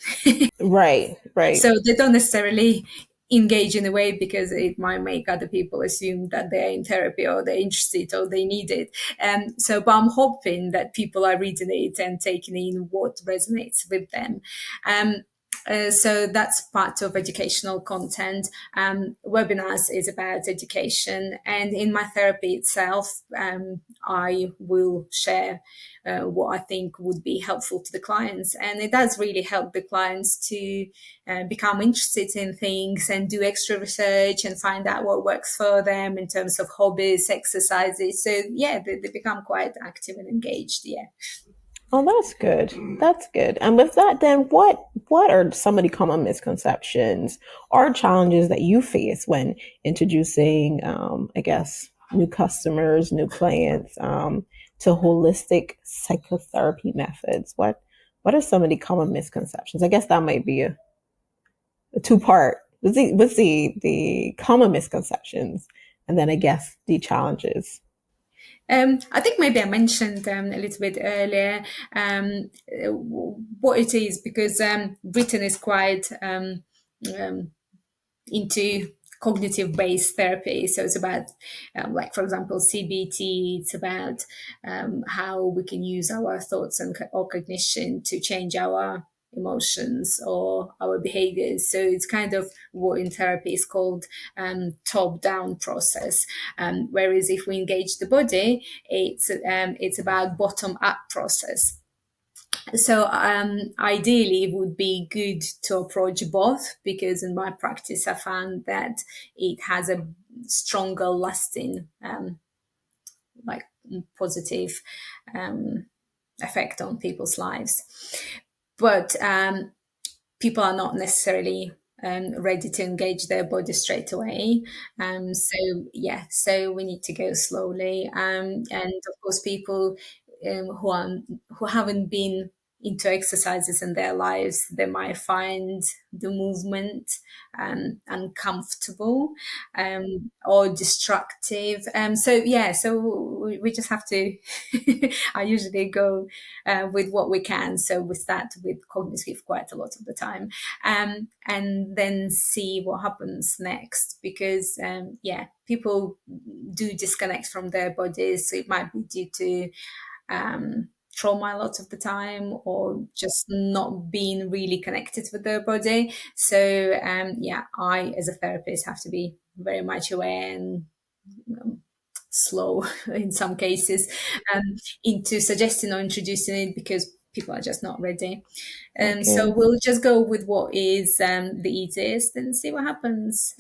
Right, right. So they don't necessarily engage in a way because it might make other people assume that they're in therapy or they're interested or they need it. But I'm hoping that people are reading it and taking in what resonates with them. Um, so that's part of educational content. Webinars is about education, and in my therapy itself, I will share what I think would be helpful to the clients, and it does really help the clients to become interested in things and do extra research and find out what works for them in terms of hobbies, exercises. So yeah, they become quite active and engaged. Yeah. Oh, that's good. That's good. And with that, then what are some of the common misconceptions or challenges that you face when introducing, I guess, new customers, new clients, to holistic psychotherapy methods? What are some of the common misconceptions? I guess that might be a two part. What's the common misconceptions, and then I guess the challenges. I think maybe I mentioned a little bit earlier what it is because Britain is quite um, into cognitive based therapy. So it's about, like, for example, CBT, it's about how we can use our thoughts and or cognition to change our emotions or our behaviors. So it's kind of what in therapy is called top down process. Whereas if we engage the body, it's about bottom up process. So ideally, it would be good to approach both because in my practice, I found that it has a stronger, lasting, like positive um, effect on people's lives. But people are not necessarily ready to engage their body straight away. So we need to go slowly. And of course, people who haven't been into exercises in their lives, they might find the movement uncomfortable or destructive. So we just have to. I usually go with what we can. So we start with cognitive quite a lot of the time, and then see what happens next. Because people do disconnect from their bodies. So it might be due to trauma a lot of the time or just not being really connected with their body. So I as a therapist have to be very much aware and slow in some cases um, into suggesting or introducing it because people are just not ready. So Okay. we'll just go with what is the easiest and see what happens.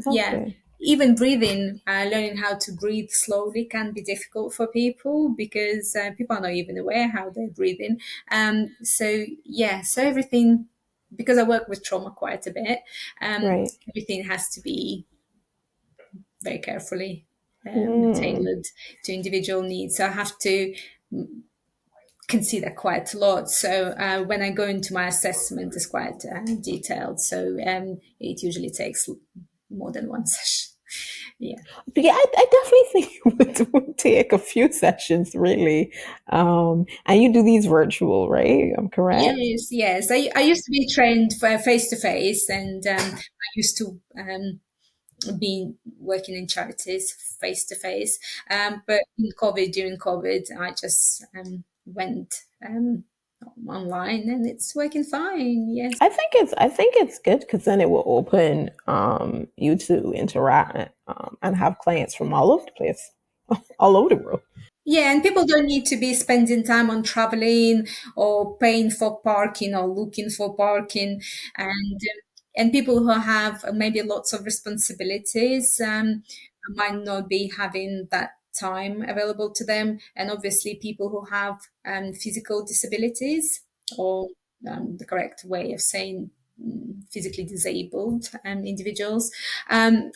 Okay. Even breathing, learning how to breathe slowly can be difficult for people because people are not even aware how they're breathing. So everything, because I work with trauma quite a bit, Right. everything has to be very carefully Mm. tailored to individual needs. So I have to consider quite a lot. So when I go into my assessment, it's quite detailed. So it usually takes more than one session. Yeah. But yeah, I definitely think it would take a few sessions, really. And you do these virtual, right? I'm correct. Yes, yes. I used to be trained for face to face, and I used to been working in charities face to face. But during COVID, I just went online and it's working fine. Yes. I think it's good because then it will open you to interact and have clients from all over the place, all over the world. Yeah, and people don't need to be spending time on traveling or paying for parking or looking for parking, and people who have maybe lots of responsibilities might not be having that time available to them, and obviously people who have physical disabilities or the correct way of saying physically disabled individuals, um,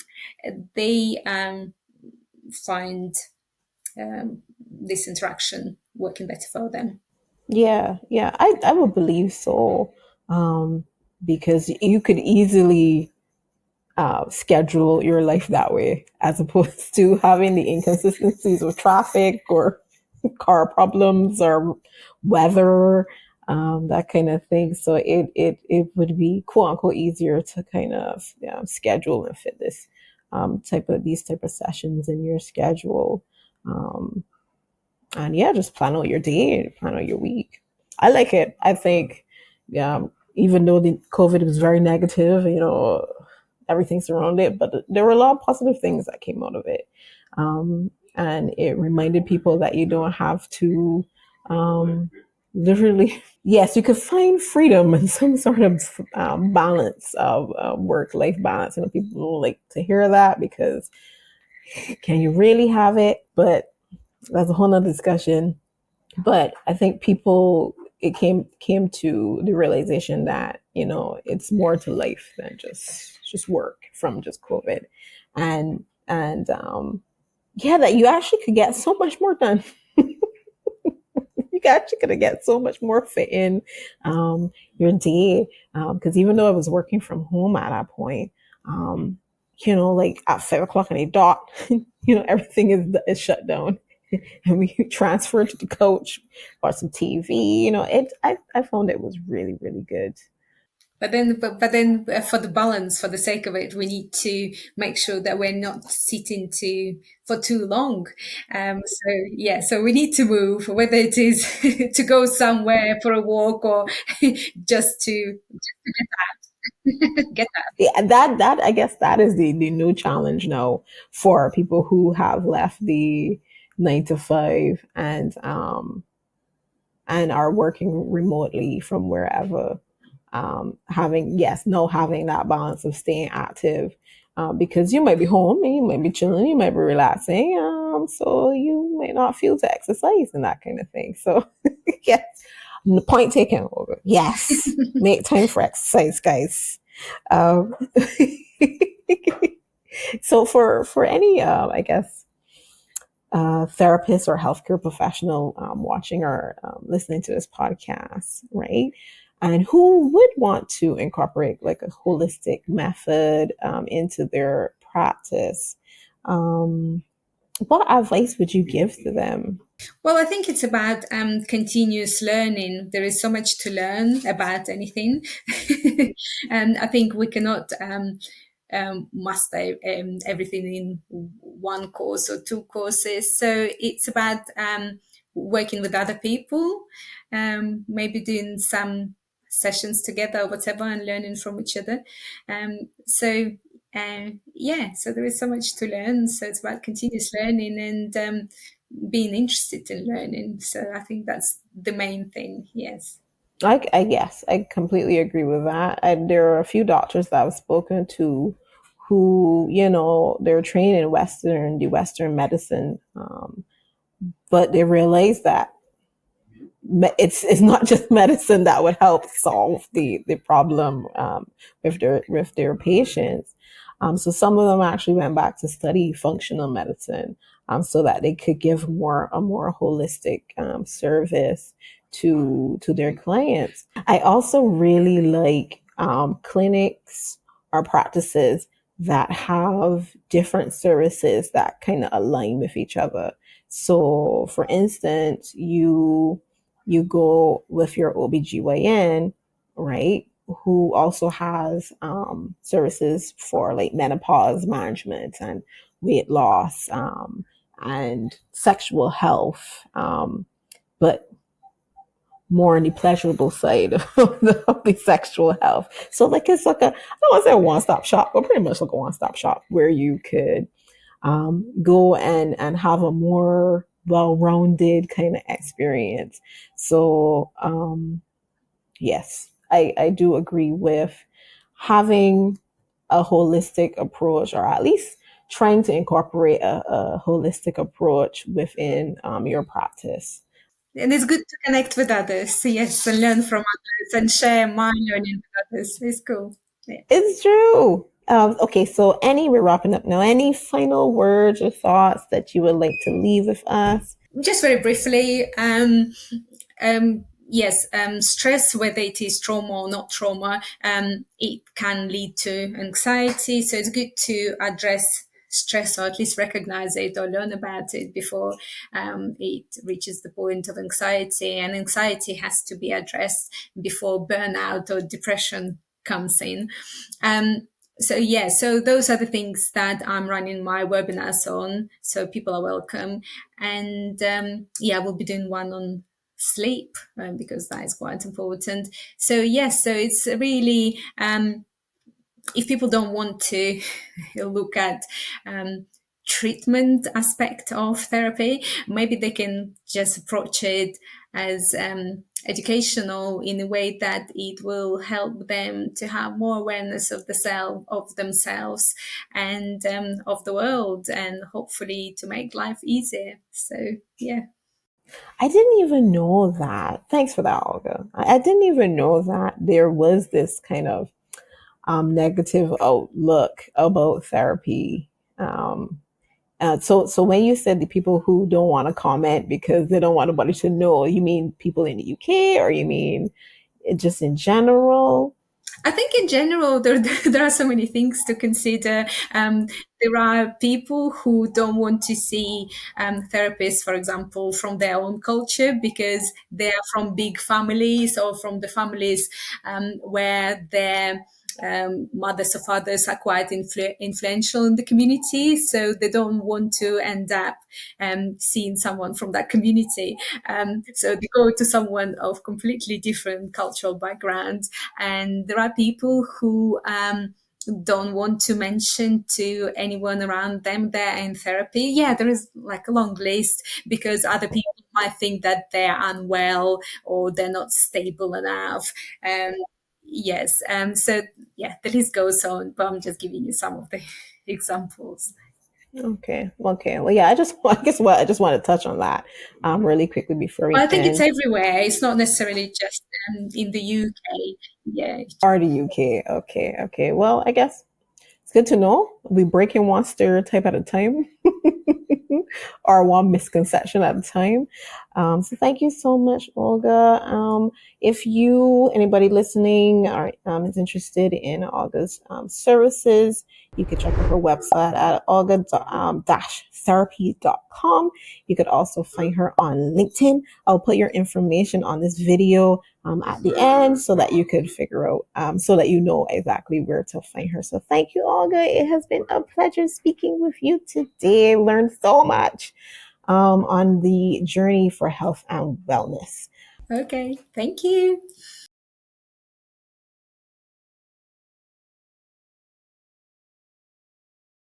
they find this interaction working better for them. Yeah, yeah, I would believe so. um, because you could easily schedule your life that way, as opposed to having the inconsistencies of traffic or car problems or weather, that kind of thing. So it would be quote unquote easier to kind of schedule and fit this these type of sessions in your schedule. Um, and yeah, just plan out your day, plan out your week. I like it. I think, yeah, even though the COVID was very negative, everything surrounded it, but there were a lot of positive things that came out of it. And it reminded people that you don't have to literally, yes, you could find freedom and some sort of balance of work life balance. And people don't like to hear that because can you really have it? But that's a whole nother discussion. But I think people it came to the realization that it's more to life than just work from just COVID, and yeah, that you actually could get so much more done. You actually could get so much more fit in your day, because even though I was working from home at that point, um, like at 5 o'clock on a dot, everything is shut down and we transferred to the couch, watch some TV. I found it was really, really good. But then, for the balance, for the sake of it, we need to make sure that we're not sitting for too long. So yeah, so we need to move, whether it is to go somewhere for a walk or just to get Yeah, and that I guess that is the new challenge now for people who have left the 9 to 5 and are working remotely from wherever. Having that balance of staying active, because you might be home and you might be chilling, you might be relaxing, so you might not feel to exercise and that kind of thing. So, yes, point taken. Over. Yes, make time for exercise, guys. Um, so for any, I guess, therapist or healthcare professional watching or listening to this podcast, right? And who would want to incorporate like a holistic method into their practice? Um, what advice would you give to them? Well, I think it's about continuous learning. There is so much to learn about anything. And I think we cannot master everything in one course or two courses. So it's about working with other people, maybe doing some sessions together or whatever, and learning from each other. Yeah, so there is so much to learn. So it's about continuous learning and being interested in learning. So I think that's the main thing. Yes. I yes, I completely agree with that. There are a few doctors that I've spoken to who, they're trained in the Western medicine, but they realize that it's not just medicine that would help solve the problem with their patients. So some of them actually went back to study functional medicine, so that they could give a more holistic service to their clients. I also really like clinics or practices that have different services that kind of align with each other. So, for instance, you go with your OBGYN, right? Who also has services for like menopause management and weight loss, and sexual health, but more on the pleasurable side of the sexual health. So, like, it's like I don't want to say a one stop shop, but pretty much like a one stop shop where you could go and have a more well-rounded kind of experience. So yes, I do agree with having a holistic approach, or at least trying to incorporate a holistic approach within your practice. And it's good to connect with others. Yes, and learn from others and share my learning with others. It's cool. Yeah. It's true. Okay, so we're wrapping up now. Any final words or thoughts that you would like to leave with us? Just very briefly, yes, stress, whether it is trauma or not trauma, it can lead to anxiety. So it's good to address stress, or at least recognize it or learn about it before it reaches the point of anxiety. And anxiety has to be addressed before burnout or depression comes in. Um, so yeah, so those are the things that I'm running my webinars on. So people are welcome, and yeah, we'll be doing one on sleep, because that is quite important. So yes, so it's really, if people don't want to look at treatment aspect of therapy, maybe they can just approach it as educational, in a way that it will help them to have more awareness of the self, of themselves, and of the world, and hopefully to make life easier. So yeah. I didn't even know that. Thanks for that, Olga. I didn't even know that there was this kind of negative outlook about therapy. So when you said the people who don't want to comment because they don't want nobody to know, you mean people in the UK, or you mean just in general? I think in general, there are so many things to consider. There are people who don't want to see therapists, for example, from their own culture, because they are from big families, or from the families where their mothers or fathers are quite influential in the community. So they don't want to end up seeing someone from that community. So they go to someone of completely different cultural background. And there are people who don't want to mention to anyone around them they're in therapy. Yeah, there is like a long list, because other people might think that they're unwell, or they're not stable enough. Um, yes, so yeah, the list goes on, but I'm just giving you some of the examples. Okay, okay. Well, yeah. I guess what I just want to touch on that really quickly before But we I think it's end. everywhere. It's not necessarily just in the UK. Yeah. Are the UK? Okay, okay. Well, I guess it's good to know. We're breaking one stereotype at a time, or one misconception at a time. So thank you so much, Olga. If anybody listening, is interested in Olga's services, you could check out her website at olga-therapy.com. You could also find her on LinkedIn. I'll put your information on this video at the end, so that you could figure out, so that you know exactly where to find her. So thank you, Olga. It has been a pleasure speaking with you today. I learned so much on the journey for health and wellness. Okay. Thank you.